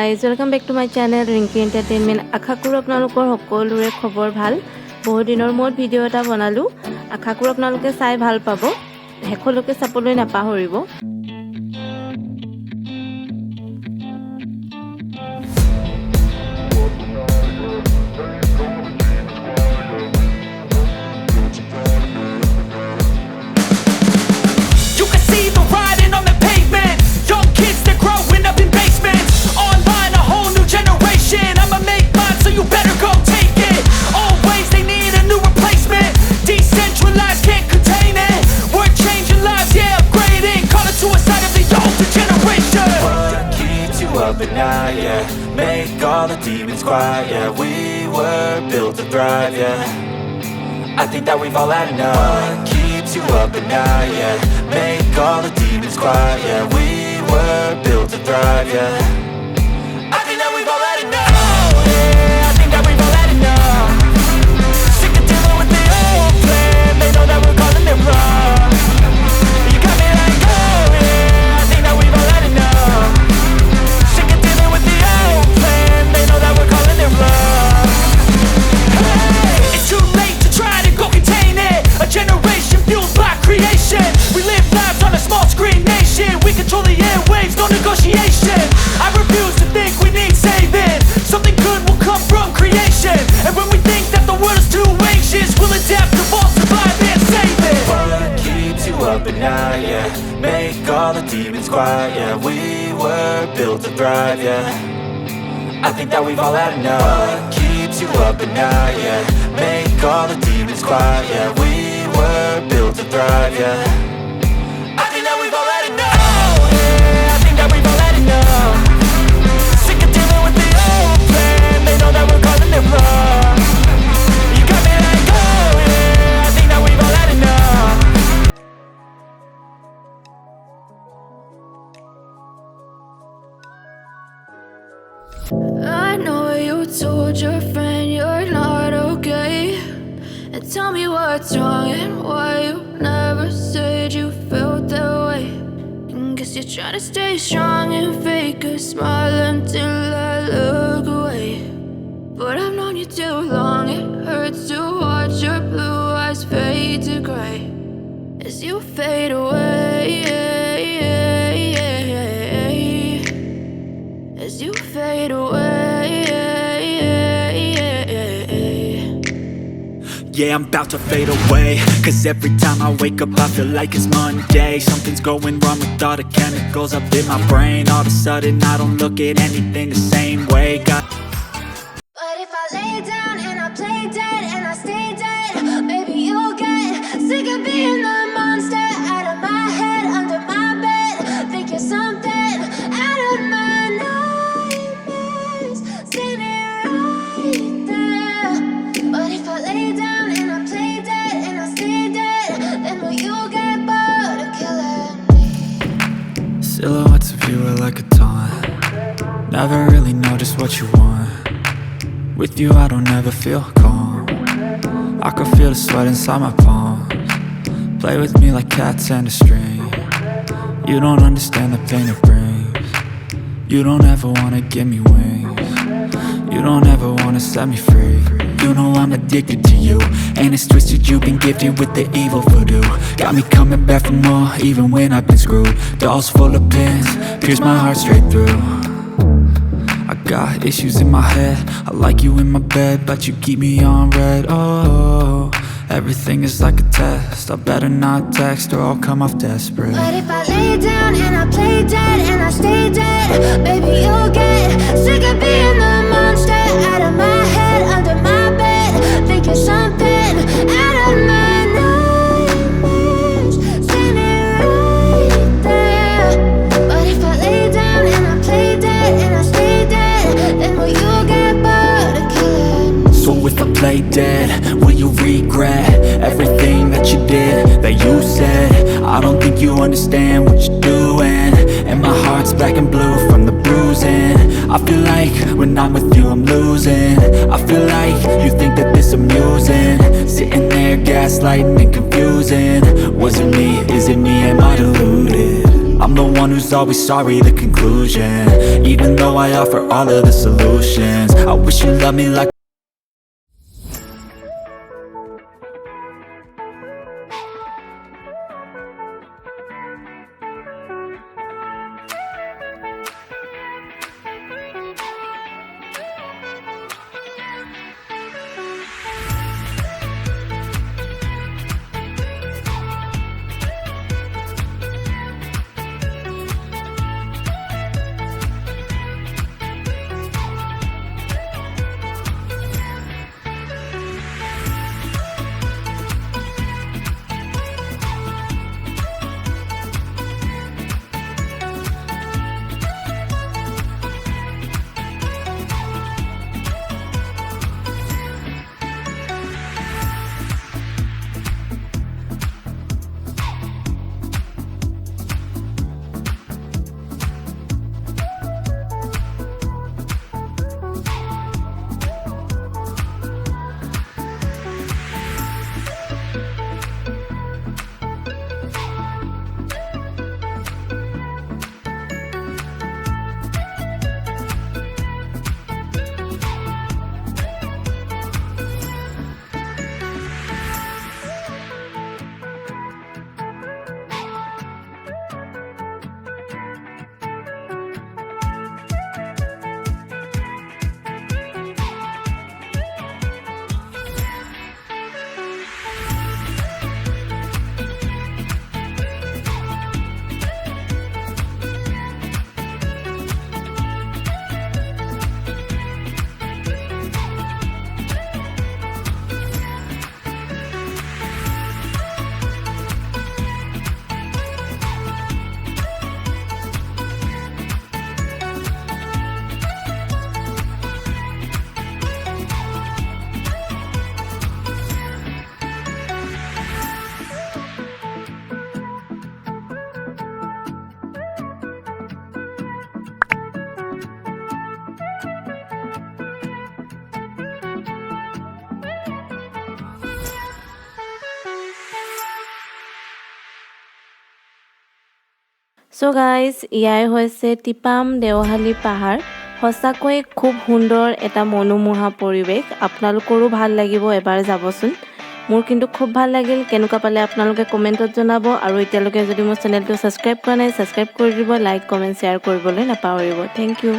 guys, welcome back to my channel Rinky Entertainment. আশা কৰো আপোনালোকৰ সকলোৰে খবৰ ভাল। বহুত দিনৰ মূৰত ভিডিও এটা বনালো। আশা কৰো আপোনালোকে চাই ভাল পাব। হেকলৈকে চাবলৈ নাপাহৰিব। At night, yeah, make all the demons quiet, yeah, we were built to thrive, yeah, I think that we've all had enough. What keeps you up at night, yeah, make all the demons quiet, yeah, we were built to thrive, yeah, I think that we've all had enough. Oh, yeah, I think that we've all had enough. Sick of dealing with the old plan, they know that we're calling it wrong. You got me like, oh yeah, I think that we've all had enough. They know that we're calling it wrong. Hey, it's too late to try to go contain it. A generation fueled by creation. We live lives on a small screen nation. We control the airwaves, no negotiation. I refuse to think we need saving. Something good will come from creation. And when we think that the world is too anxious, we'll adapt, evolve, survive and save it. What keeps you up at night, yeah, make all the demons quiet, yeah, we were built to thrive, yeah, I think that we've all had enough. What keeps you up at night, yeah, make all the demons quiet, yeah, we were built to thrive, yeah, I think that we've all had enough. Oh yeah, I think that we've all had enough. Sick of dealing with the old plan, they know that we're calling it wrong. You got me like, oh yeah, I think that we've all had enough. I know you told your friend you're not okay, and tell me what's wrong and why you never said you felt that way. And guess you're trying to stay strong and fake a smile until I look away. But I've known you too long, it hurts to watch your blue eyes fade to gray as you fade away, as you fade away. Yeah, I'm about to fade away, cause every time I wake up I feel like it's Monday. Something's going wrong with all the chemicals up in my brain. All of a sudden I don't look at anything the same way. But if I lay down and I play dead and I stay dead, maybe you'll get sick of being the monster out of my head, under my bed. Think you're something out of my nightmares, standing right there. But if I lay down and I play dead and I stay dead, then will you get bored of killing me? Silhouettes of you are like a taunt. Never really know just what you want. With you I don't ever feel calm. I can feel the sweat inside my palms. Play with me like cats and a string. You don't understand the pain it brings. You don't ever wanna give me wings. You don't ever wanna set me free. You know I'm addicted to you, and it's twisted, you've been gifted with the evil voodoo. Got me coming back for more, even when I've been screwed. Dolls full of pins, pierce my heart straight through. I got issues in my head, I like you in my bed, but you keep me on red. Oh, everything is like a test, I better not text or I'll come off desperate. But if I lay down and I play dead and I stay dead, baby you'll get sick of being the monster out of my head, under my bed. Think you're something out of my nightmares, standing right there. But if I lay down and I play dead and I stay dead, then will you get bored of killing me? So if I play dead, will you regret everything that you did, that you said? I don't think you understand what you're doing, and my heart's black and blue from the bruising. I feel like when I'm with you I'm losing. I feel like you think that this amusing, sitting there gaslighting and confusing. Was it me? Is it me? Am I deluded? I'm the one who's always sorry, the conclusion. Even though I offer all of the solutions, I wish you loved me like so guys ইয়াই হৈছে টিপাম দেওহালী পাহাৰ সঁচাকৈ খুব সুন্দৰ এটা মনোমোহা পৰিৱেশ আপোনালোকৰো ভাল লাগিব এবাৰ যাবচোন মোৰ কিন্তু খুব ভাল লাগিল কেনেকুৱা পালে আপোনালোকে কমেন্টত জনাব আৰু এতিয়ালৈকে যদি মোৰ চেনেলটো সাবস্ক্ৰাইব কৰা নাই সাবস্ক্ৰাইব কৰি দিব লাইক কমেন্ট শেয়াৰ কৰিবলৈ নাপাহৰিব থ্যাংক ইউ